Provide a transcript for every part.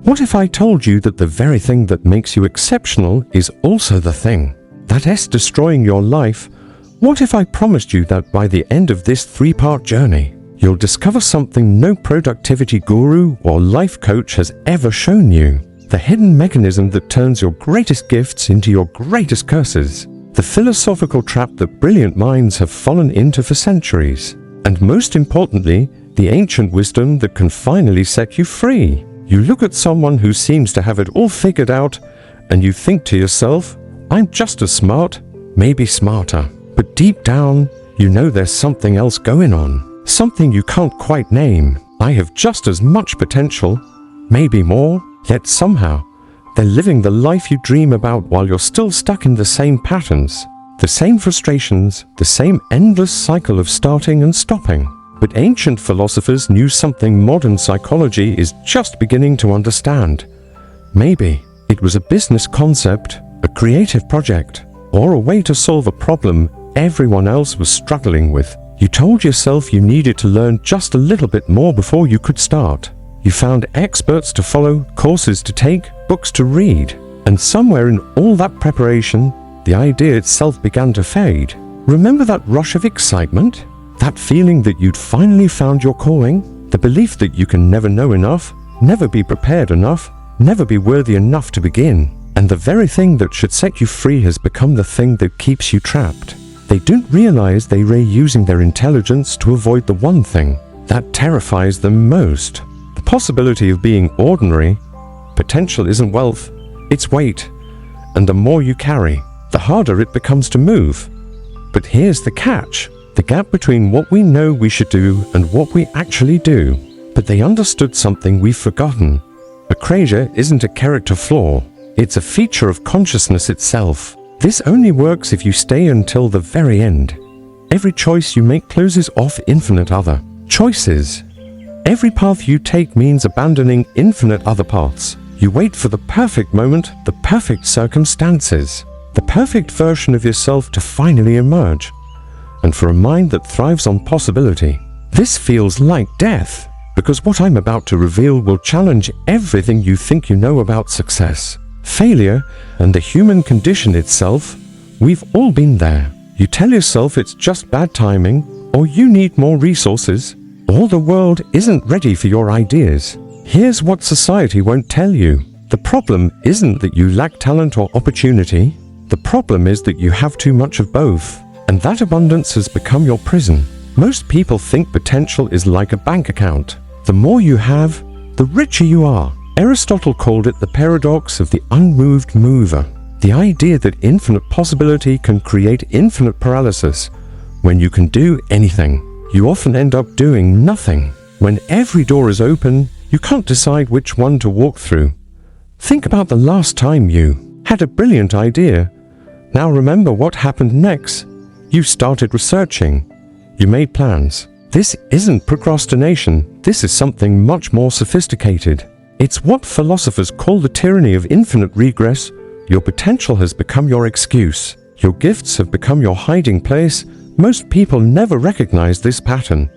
What if I told you that the very thing that makes you exceptional is also the thing that's destroying your life? What if I promised you that by the end of this 3-part journey, you'll discover something no productivity guru or life coach has ever shown you? The hidden mechanism that turns your greatest gifts into your greatest curses. The philosophical trap that brilliant minds have fallen into for centuries. And most importantly, the ancient wisdom that can finally set you free. You look at someone who seems to have it all figured out, and you think to yourself, I'm just as smart, maybe smarter. But deep down, you know there's something else going on. Something you can't quite name. I have just as much potential, maybe more, yet somehow, they're living the life you dream about while you're still stuck in the same patterns, the same frustrations, the same endless cycle of starting and stopping. But ancient philosophers knew something modern psychology is just beginning to understand. Maybe it was a business concept, a creative project, or a way to solve a problem everyone else was struggling with. You told yourself you needed to learn just a little bit more before you could start. You found experts to follow, courses to take, books to read, and somewhere in all that preparation, the idea itself began to fade. Remember that rush of excitement? That feeling that you'd finally found your calling? The belief that you can never know enough, never be prepared enough, never be worthy enough to begin. And the very thing that should set you free has become the thing that keeps you trapped. They don't realize they were using their intelligence to avoid the one thing that terrifies them most. The possibility of being ordinary. Potential isn't wealth, it's weight. And the more you carry, the harder it becomes to move. But here's the catch. The gap between what we know we should do and what we actually do. But they understood something we've forgotten. Acrasia isn't a character flaw. It's a feature of consciousness itself. This only works if you stay until the very end. Every choice you make closes off infinite other choices. Every path you take means abandoning infinite other paths. You wait for the perfect moment, the perfect circumstances, the perfect version of yourself to finally emerge. And for a mind that thrives on possibility, this feels like death, because what I'm about to reveal will challenge everything you think you know about success, failure, and the human condition itself. We've all been there. You tell yourself it's just bad timing, or you need more resources, or the world isn't ready for your ideas. Here's what society won't tell you. The problem isn't that you lack talent or opportunity. The problem is that you have too much of both, and that abundance has become your prison. Most people think potential is like a bank account. The more you have, the richer you are. Aristotle called it the paradox of the unmoved mover. The idea that infinite possibility can create infinite paralysis. When you can do anything, you often end up doing nothing. When every door is open, you can't decide which one to walk through. Think about the last time you had a brilliant idea. Now remember what happened next. You started researching. You made plans. This isn't procrastination. This is something much more sophisticated. It's what philosophers call the tyranny of infinite regress. Your potential has become your excuse. Your gifts have become your hiding place. Most people never recognize this pattern.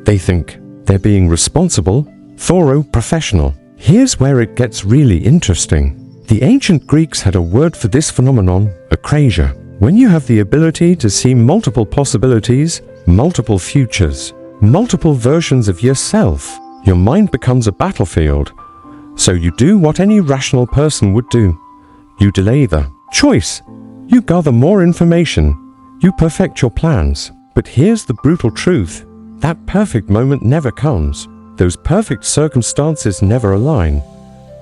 They think they're being responsible, thorough, professional. Here's where it gets really interesting. The ancient Greeks had a word for this phenomenon, acrasia. When you have the ability to see multiple possibilities, multiple futures, multiple versions of yourself, your mind becomes a battlefield. So you do what any rational person would do. You delay the choice. You gather more information. You perfect your plans. But here's the brutal truth. That perfect moment never comes. Those perfect circumstances never align.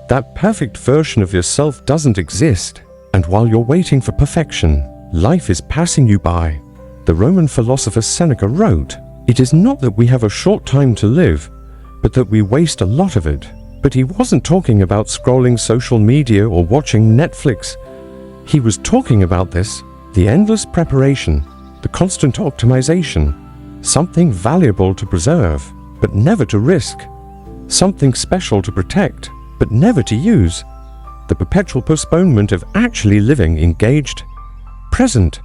That perfect version of yourself doesn't exist. And while you're waiting for perfection, life is passing you by. The Roman philosopher Seneca wrote, "It is not that we have a short time to live, but that we waste a lot of it." But he wasn't talking about scrolling social media or watching Netflix. He was talking about this, the endless preparation, the constant optimization, something valuable to preserve, but never to risk, something special to protect, but never to use, the perpetual postponement of actually living engaged, present,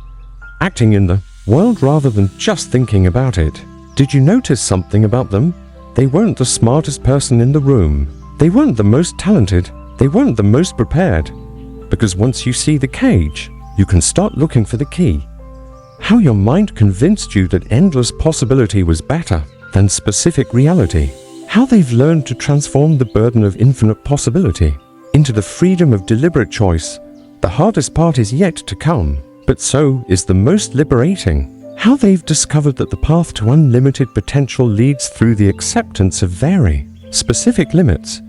acting in the world rather than just thinking about it. Did you notice something about them? They weren't the smartest person in the room. They weren't the most talented, they weren't the most prepared. Because once you see the cage, you can start looking for the key. How your mind convinced you that endless possibility was better than specific reality. How they've learned to transform the burden of infinite possibility into the freedom of deliberate choice. The hardest part is yet to come, but so is the most liberating. How they've discovered that the path to unlimited potential leads through the acceptance of very specific limits.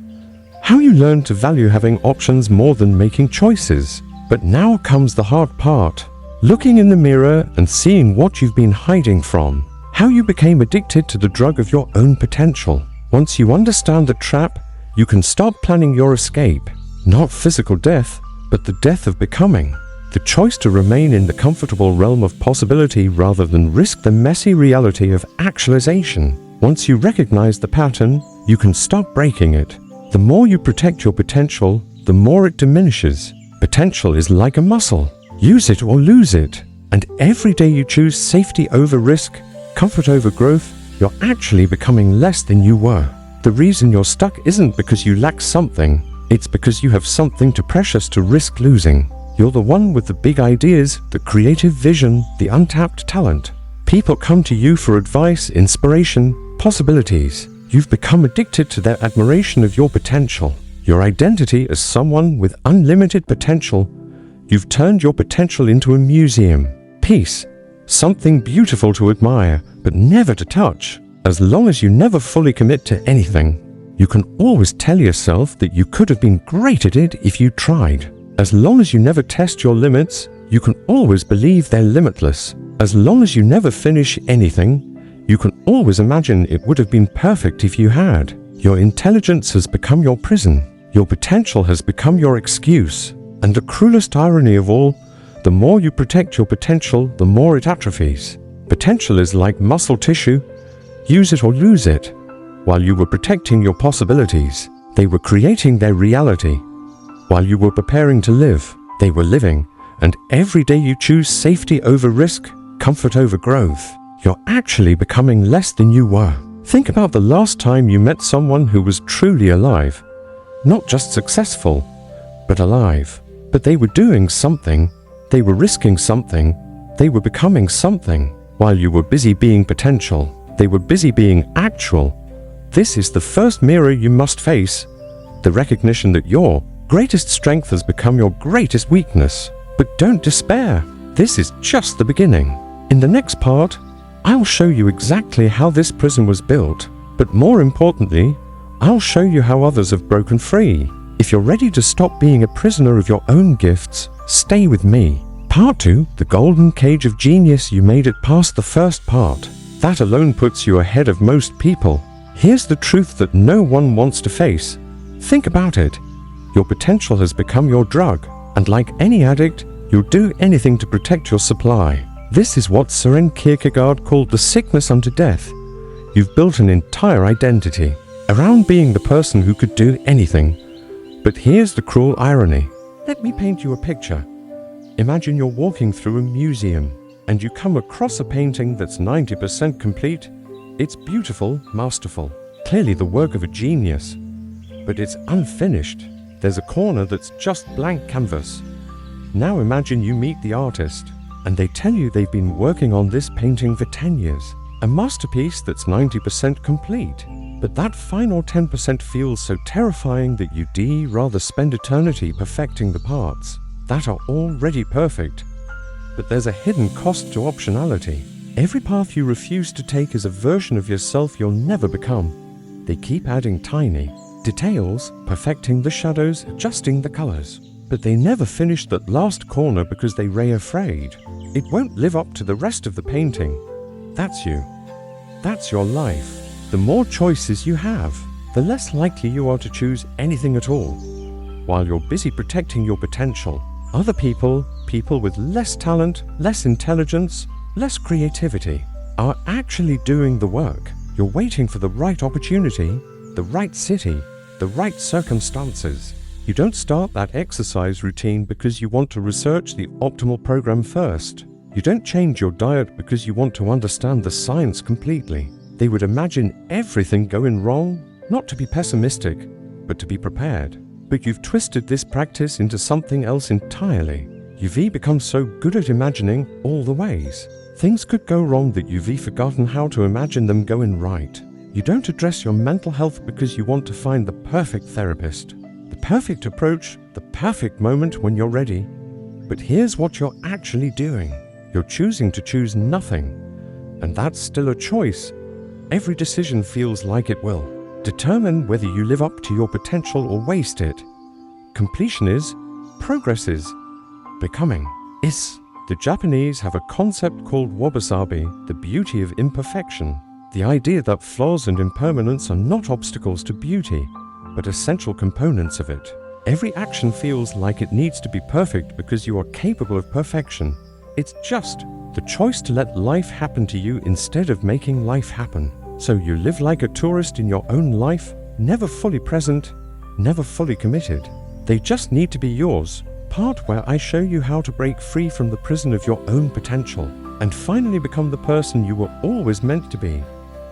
How you learn to value having options more than making choices. But now comes the hard part. Looking in the mirror and seeing what you've been hiding from. How you became addicted to the drug of your own potential. Once you understand the trap, you can start planning your escape. Not physical death, but the death of becoming. The choice to remain in the comfortable realm of possibility rather than risk the messy reality of actualization. Once you recognize the pattern, you can start breaking it. The more you protect your potential, the more it diminishes. Potential is like a muscle. Use it or lose it. And every day you choose safety over risk, comfort over growth, you're actually becoming less than you were. The reason you're stuck isn't because you lack something, it's because you have something too precious to risk losing. You're the one with the big ideas, the creative vision, the untapped talent. People come to you for advice, inspiration, possibilities. You've become addicted to their admiration of your potential. Your identity as someone with unlimited potential. You've turned your potential into a museum. Piece. Something beautiful to admire, but never to touch. As long as you never fully commit to anything, you can always tell yourself that you could have been great at it if you tried. As long as you never test your limits, you can always believe they're limitless. As long as you never finish anything, you can always imagine it would have been perfect if you had. Your intelligence has become your prison. Your potential has become your excuse. And the cruelest irony of all, the more you protect your potential, the more it atrophies. Potential is like muscle tissue. Use it or lose it. While you were protecting your possibilities, they were creating their reality. While you were preparing to live, they were living. And every day you choose safety over risk, comfort over growth, you're actually becoming less than you were. Think about the last time you met someone who was truly alive. Not just successful, but alive. But they were doing something. They were risking something. They were becoming something. While you were busy being potential, they were busy being actual. This is the first mirror you must face. The recognition that your greatest strength has become your greatest weakness. But don't despair. This is just the beginning. In the next part, I'll show you exactly how this prison was built. But more importantly, I'll show you how others have broken free. If you're ready to stop being a prisoner of your own gifts, stay with me. Part 2, the golden cage of genius. You made it past the first part. That alone puts you ahead of most people. Here's the truth that no one wants to face. Think about it. Your potential has become your drug, and like any addict, you'll do anything to protect your supply. This is what Søren Kierkegaard called the sickness unto death. You've built an entire identity around being the person who could do anything. But here's the cruel irony. Let me paint you a picture. Imagine you're walking through a museum, and you come across a painting that's 90% complete. It's beautiful, masterful, clearly the work of a genius. But it's unfinished. There's a corner that's just blank canvas. Now imagine you meet the artist, and they tell you they've been working on this painting for 10 years. A masterpiece that's 90% complete. But that final 10% feels so terrifying that you'd rather spend eternity perfecting the parts that are already perfect. But there's a hidden cost to optionality. Every path you refuse to take is a version of yourself you'll never become. They keep adding tiny details, perfecting the shadows, adjusting the colors. But they never finish that last corner because they're afraid it won't live up to the rest of the painting. That's you. That's your life. The more choices you have, the less likely you are to choose anything at all. While you're busy protecting your potential, other people with less talent, less intelligence, less creativity, are actually doing the work. You're waiting for the right opportunity, the right city, the right circumstances. You don't start that exercise routine because you want to research the optimal program first. You don't change your diet because you want to understand the science completely. They would imagine everything going wrong, not to be pessimistic, but to be prepared. But you've twisted this practice into something else entirely. You've become so good at imagining all the ways things could go wrong that you've forgotten how to imagine them going right. You don't address your mental health because you want to find the perfect therapist, the perfect approach, the perfect moment when you're ready. But here's what you're actually doing. You're choosing to choose nothing, and that's still a choice. Every decision feels like it will determine whether you live up to your potential or waste it. Completion is, progress is, becoming is. The Japanese have a concept called wabi-sabi, the beauty of imperfection. The idea that flaws and impermanence are not obstacles to beauty, but essential components of it. Every action feels like it needs to be perfect because you are capable of perfection. It's just the choice to let life happen to you instead of making life happen. So you live like a tourist in your own life, never fully present, never fully committed. They just need to be yours. Part where I show you how to break free from the prison of your own potential and finally become the person you were always meant to be.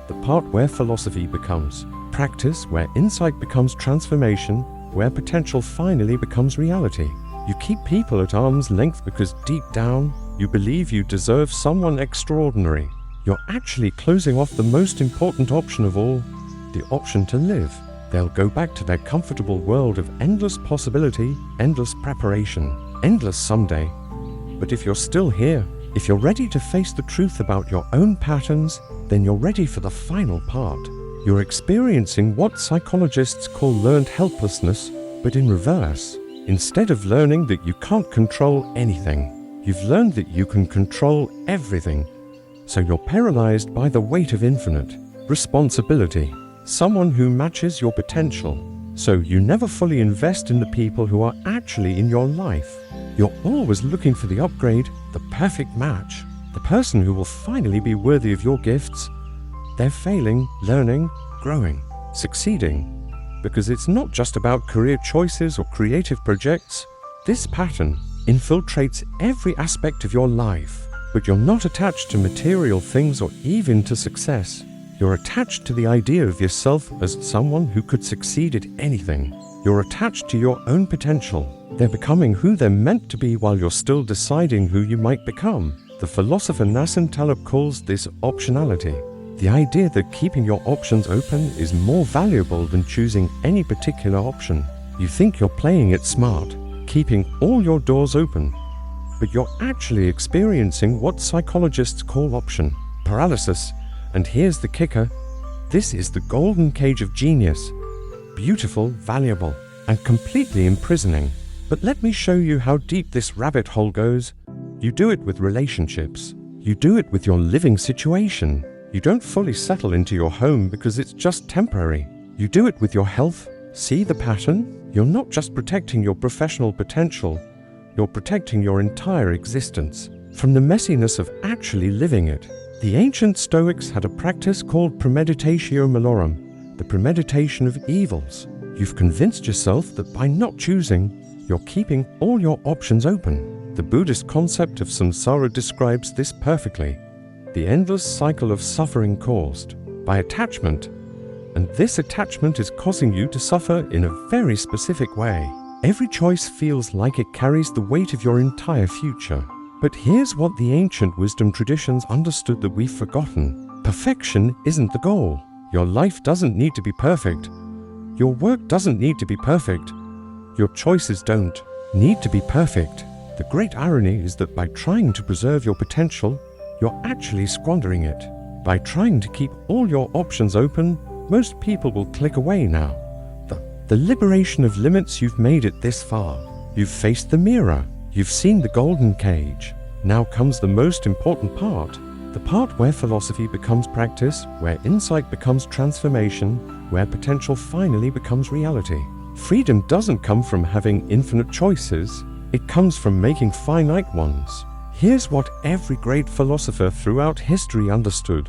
The part where philosophy becomes practice, where insight becomes transformation, where potential finally becomes reality. You keep people at arm's length because deep down, you believe you deserve someone extraordinary. You're actually closing off the most important option of all, the option to live. They'll go back to their comfortable world of endless possibility, endless preparation, endless someday. But if you're still here, if you're ready to face the truth about your own patterns, then you're ready for the final part. You're experiencing what psychologists call learned helplessness, but in reverse. Instead of learning that you can't control anything, you've learned that you can control everything. So you're paralyzed by the weight of infinite responsibility. Someone who matches your potential. So you never fully invest in the people who are actually in your life. You're always looking for the upgrade, the perfect match, the person who will finally be worthy of your gifts. They're failing, learning, growing, succeeding. Because it's not just about career choices or creative projects. This pattern infiltrates every aspect of your life. But you're not attached to material things or even to success. You're attached to the idea of yourself as someone who could succeed at anything. You're attached to your own potential. They're becoming who they're meant to be while you're still deciding who you might become. The philosopher Nassim Taleb calls this optionality. The idea that keeping your options open is more valuable than choosing any particular option. You think you're playing it smart, keeping all your doors open. But you're actually experiencing what psychologists call option paralysis. And here's the kicker, this is the golden cage of genius. Beautiful, valuable, and completely imprisoning. But let me show you how deep this rabbit hole goes. You do it with relationships. You do it with your living situation. You don't fully settle into your home because it's just temporary. You do it with your health. See the pattern? You're not just protecting your professional potential. You're protecting your entire existence from the messiness of actually living it. The ancient Stoics had a practice called premeditatio malorum, the premeditation of evils. You've convinced yourself that by not choosing, you're keeping all your options open. The Buddhist concept of samsara describes this perfectly. The endless cycle of suffering caused by attachment. And this attachment is causing you to suffer in a very specific way. Every choice feels like it carries the weight of your entire future. But here's what the ancient wisdom traditions understood that we've forgotten. Perfection isn't the goal. Your life doesn't need to be perfect. Your work doesn't need to be perfect. Your choices don't need to be perfect. The great irony is that by trying to preserve your potential, you're actually squandering it. By trying to keep all your options open, most people will click away now. The liberation of limits, you've made it this far. You've faced the mirror. You've seen the golden cage. Now comes the most important part. The part where philosophy becomes practice, where insight becomes transformation, where potential finally becomes reality. Freedom doesn't come from having infinite choices. It comes from making finite ones. Here's what every great philosopher throughout history understood,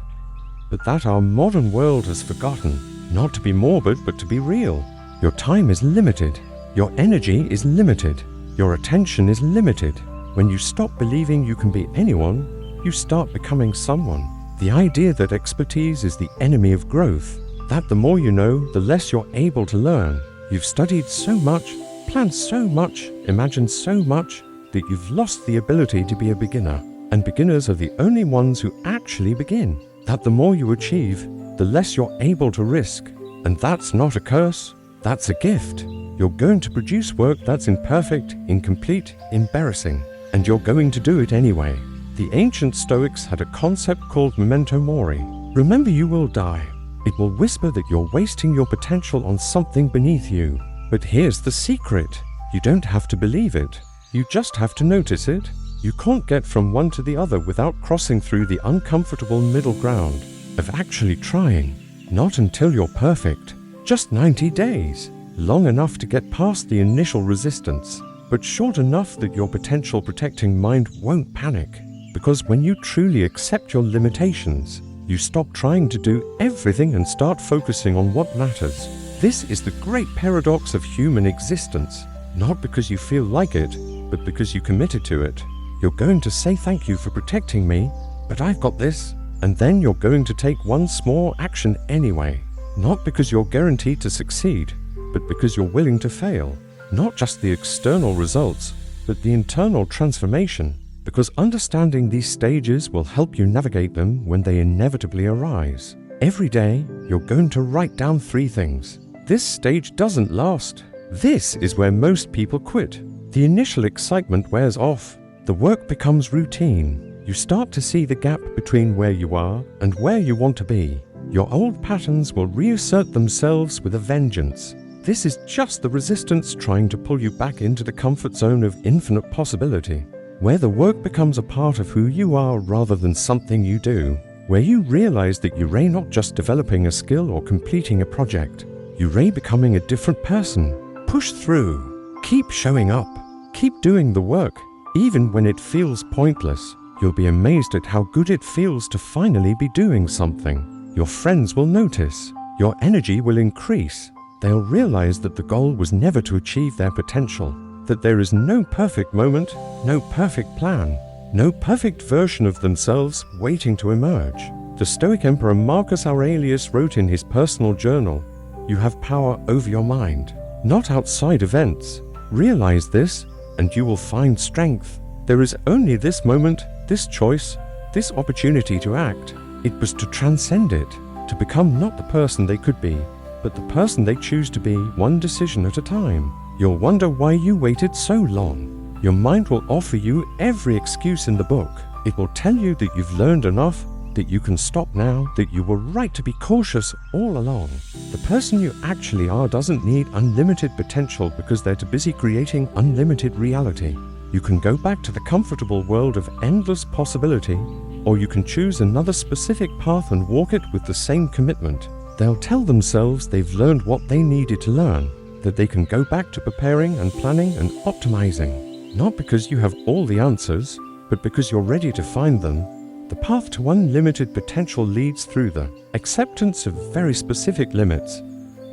but that our modern world has forgotten. Not to be morbid, but to be real. Your time is limited. Your energy is limited. Your attention is limited. When you stop believing you can be anyone, you start becoming someone. The idea that expertise is the enemy of growth, that the more you know, the less you're able to learn. You've studied so much, planned so much, imagined so much, that you've lost the ability to be a beginner. And beginners are the only ones who actually begin. That the more you achieve, the less you're able to risk. And that's not a curse, that's a gift. You're going to produce work that's imperfect, incomplete, embarrassing. And you're going to do it anyway. The ancient Stoics had a concept called memento mori. Remember, you will die. It will whisper that you're wasting your potential on something beneath you. But here's the secret. You don't have to believe it. You just have to notice it. You can't get from one to the other without crossing through the uncomfortable middle ground of actually trying. Not until you're perfect. Just 90 days. Long enough to get past the initial resistance, but short enough that your potential protecting mind won't panic. Because when you truly accept your limitations, you stop trying to do everything and start focusing on what matters. This is the great paradox of human existence. Not because you feel like it, but because you committed to it. You're going to say thank you for protecting me, but I've got this. And then you're going to take one small action anyway. Not because you're guaranteed to succeed, but because you're willing to fail. Not just the external results, but the internal transformation. Because understanding these stages will help you navigate them when they inevitably arise. Every day, you're going to write down 3 things. This stage doesn't last. This is where most people quit. The initial excitement wears off. The work becomes routine. You start to see the gap between where you are and where you want to be. Your old patterns will reassert themselves with a vengeance. This is just the resistance trying to pull you back into the comfort zone of infinite possibility, where the work becomes a part of who you are rather than something you do, where you realize that you're not just developing a skill or completing a project. You're becoming a different person. Push through. Keep showing up. Keep doing the work. Even when it feels pointless, you'll be amazed at how good it feels to finally be doing something. Your friends will notice. Your energy will increase. They'll realize that the goal was never to achieve their potential, that there is no perfect moment, no perfect plan, no perfect version of themselves waiting to emerge. The Stoic Emperor Marcus Aurelius wrote in his personal journal, "You have power over your mind, not outside events. Realize this, and you will find strength. There is only this moment, this choice, this opportunity to act." It was to transcend it, to become not the person they could be, but the person they choose to be, one decision at a time. You'll wonder why you waited so long. Your mind will offer you every excuse in the book. It will tell you that you've learned enough, that you can stop now, that you were right to be cautious all along. The person you actually are doesn't need unlimited potential because they're too busy creating unlimited reality. You can go back to the comfortable world of endless possibility, or you can choose another specific path and walk it with the same commitment. They'll tell themselves they've learned what they needed to learn, that they can go back to preparing and planning and optimizing. Not because you have all the answers, but because you're ready to find them. The path to unlimited potential leads through the acceptance of very specific limits.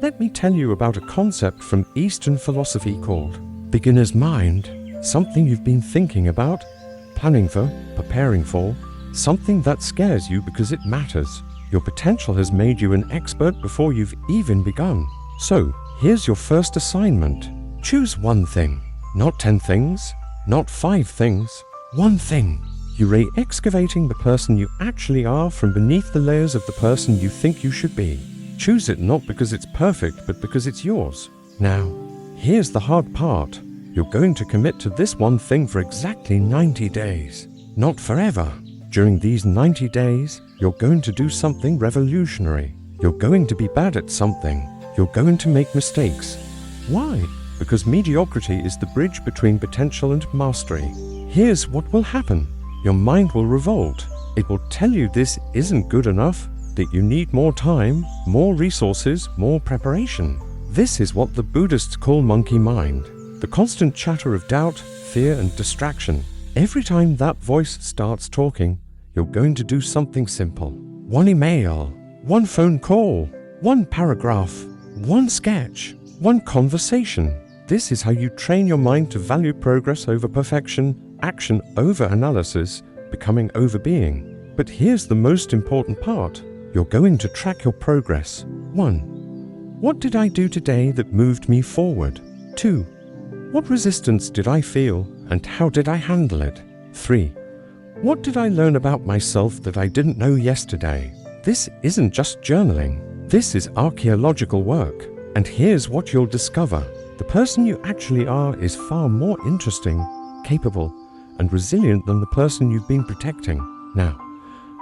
Let me tell you about a concept from Eastern philosophy called beginner's mind, something you've been thinking about, planning for, preparing for, something that scares you because it matters. Your potential has made you an expert before you've even begun. So, here's your first assignment. Choose one thing, not 10 things, not 5 things, one thing. You're excavating the person you actually are from beneath the layers of the person you think you should be. Choose it not because it's perfect, but because it's yours. Now, here's the hard part. You're going to commit to this one thing for exactly 90 days. Not forever. During these 90 days, you're going to do something revolutionary. You're going to be bad at something. You're going to make mistakes. Why? Because mediocrity is the bridge between potential and mastery. Here's what will happen. Your mind will revolt. It will tell you this isn't good enough, that you need more time, more resources, more preparation. This is what the Buddhists call monkey mind, the constant chatter of doubt, fear, and distraction. Every time that voice starts talking, you're going to do something simple. One email, one phone call, one paragraph, one sketch, one conversation. This is how you train your mind to value progress over perfection, action over analysis, becoming over being. But here's the most important part. You're going to track your progress. 1. What did I do today that moved me forward? 2. What resistance did I feel and how did I handle it? 3. What did I learn about myself that I didn't know yesterday? This isn't just journaling. This is archaeological work. And here's what you'll discover. The person you actually are is far more interesting, capable, and resilient than the person you've been protecting. Now,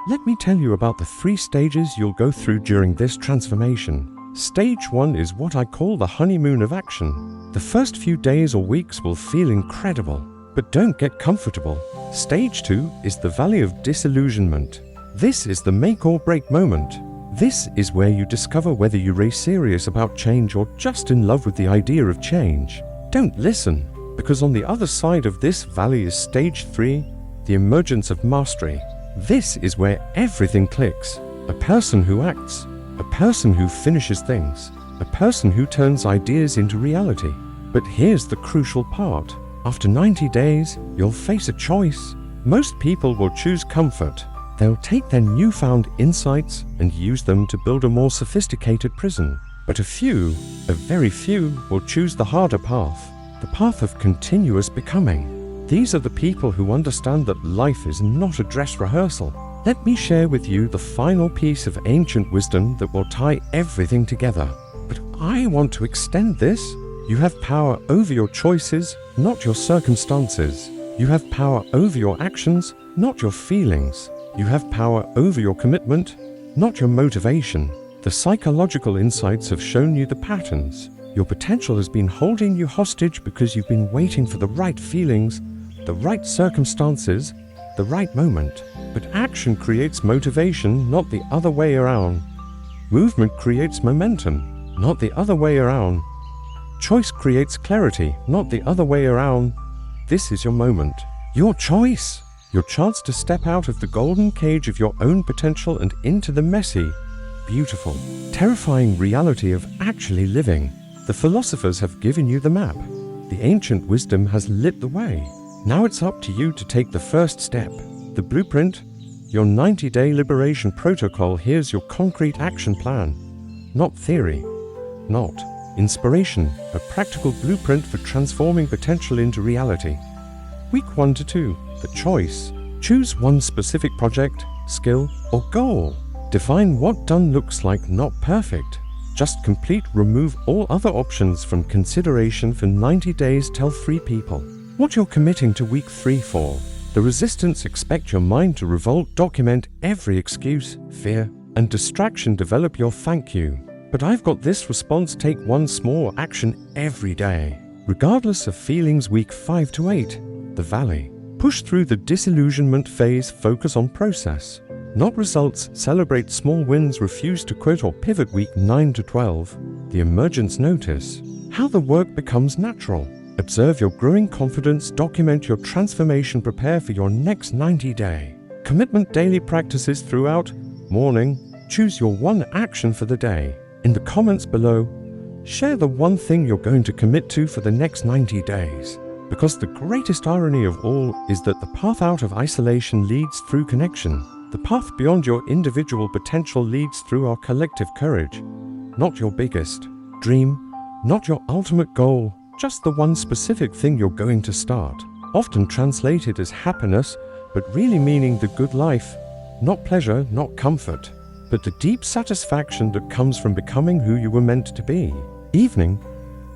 let me tell you about the 3 stages you'll go through during this transformation. Stage 1 is what I call the honeymoon of action. The first few days or weeks will feel incredible, but don't get comfortable. Stage 2 is the valley of disillusionment. This is the make or break moment. This is where you discover whether you're serious about change or just in love with the idea of change. Don't listen, because on the other side of this valley is stage 3, the emergence of mastery. This is where everything clicks. A person who acts, a person who finishes things, a person who turns ideas into reality. But here's the crucial part. After 90 days, you'll face a choice. Most people will choose comfort. They'll take their newfound insights and use them to build a more sophisticated prison. But a very few, will choose the harder path, the path of continuous becoming. These are the people who understand that life is not a dress rehearsal. Let me share with you the final piece of ancient wisdom that will tie everything together. But I want to extend this. You have power over your choices, not your circumstances. You have power over your actions, not your feelings. You have power over your commitment, not your motivation. The psychological insights have shown you the patterns. Your potential has been holding you hostage because you've been waiting for the right feelings, the right circumstances, the right moment. But action creates motivation, not the other way around. Movement creates momentum, not the other way around. Choice creates clarity, not the other way around. This is your moment, your choice, your chance to step out of the golden cage of your own potential and into the messy, beautiful, terrifying reality of actually living. The philosophers have given you the map. The ancient wisdom has lit the way. Now it's up to you to take the first step. The blueprint, your 90-day liberation protocol. Here's your concrete action plan. Not theory, not inspiration, a practical blueprint for transforming potential into reality. Week 1 to 2, the choice. Choose one specific project, skill, or goal. Define what done looks like, not perfect. Just complete. Remove all other options from consideration for 90 days. Tell 3 people what you're committing to week 3 for. The resistance. Expect your mind to revolt. Document every excuse, fear, and distraction. Develop your thank you. But I've got this response. Take one small action every day, regardless of feelings. Week 5 to 8, the valley. Push through the disillusionment phase. Focus on process, not results. Celebrate small wins. Refuse to quit or pivot. Week 9 to 12, the emergence. Notice how the work becomes natural. Observe your growing confidence. Document your transformation. Prepare for your next 90-day commitment. Daily practices throughout. Morning. Choose your one action for the day. In the comments below, share the one thing you're going to commit to for the next 90 days. Because the greatest irony of all is that the path out of isolation leads through connection. The path beyond your individual potential leads through our collective courage. Not your biggest dream, not your ultimate goal, just the one specific thing you're going to start. Often translated as happiness, but really meaning the good life. Not pleasure, not comfort, but the deep satisfaction that comes from becoming who you were meant to be. Evening.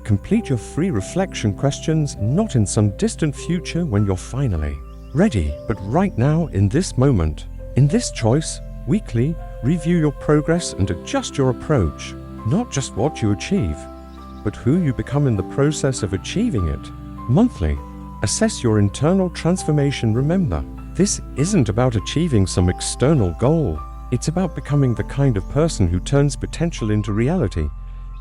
Complete your 3 reflection questions, not in some distant future when you're finally ready, but right now, in this moment. In this choice, weekly, review your progress and adjust your approach. Not just what you achieve, but who you become in the process of achieving it. Monthly, assess your internal transformation. Remember, this isn't about achieving some external goal. It's about becoming the kind of person who turns potential into reality.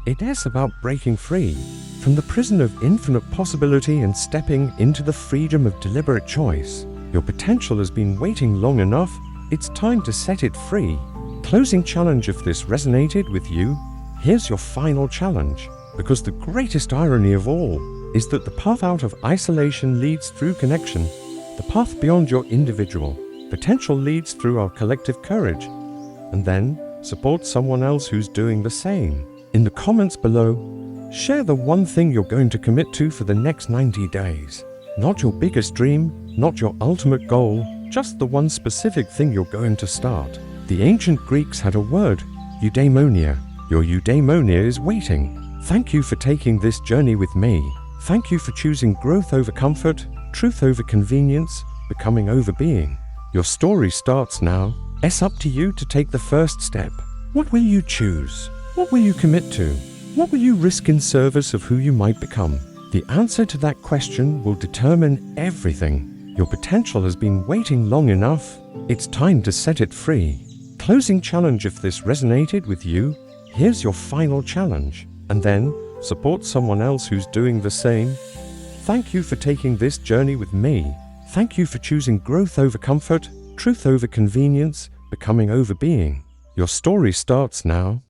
It is about breaking free from the prison of infinite possibility and stepping into the freedom of deliberate choice. Your potential has been waiting long enough. It's time to set it free. Closing challenge. If this resonated with you, here's your final challenge. Because the greatest irony of all is that the path out of isolation leads through connection. The path beyond your individual potential leads through our collective courage. And then support someone else who's doing the same. In the comments below, share the one thing you're going to commit to for the next 90 days. Not your biggest dream, not your ultimate goal, just the one specific thing you're going to start. The ancient Greeks had a word, eudaimonia. Your eudaimonia is waiting. Thank you for taking this journey with me. Thank you for choosing growth over comfort, truth over convenience, becoming over being. Your story starts now. It's up to you to take the first step. What will you choose? What will you commit to? What will you risk in service of who you might become? The answer to that question will determine everything. Your potential has been waiting long enough. It's time to set it free. Closing challenge: if this resonated with you, here's your final challenge. And then, support someone else who's doing the same. Thank you for taking this journey with me. Thank you for choosing growth over comfort, truth over convenience, becoming over being. Your story starts now.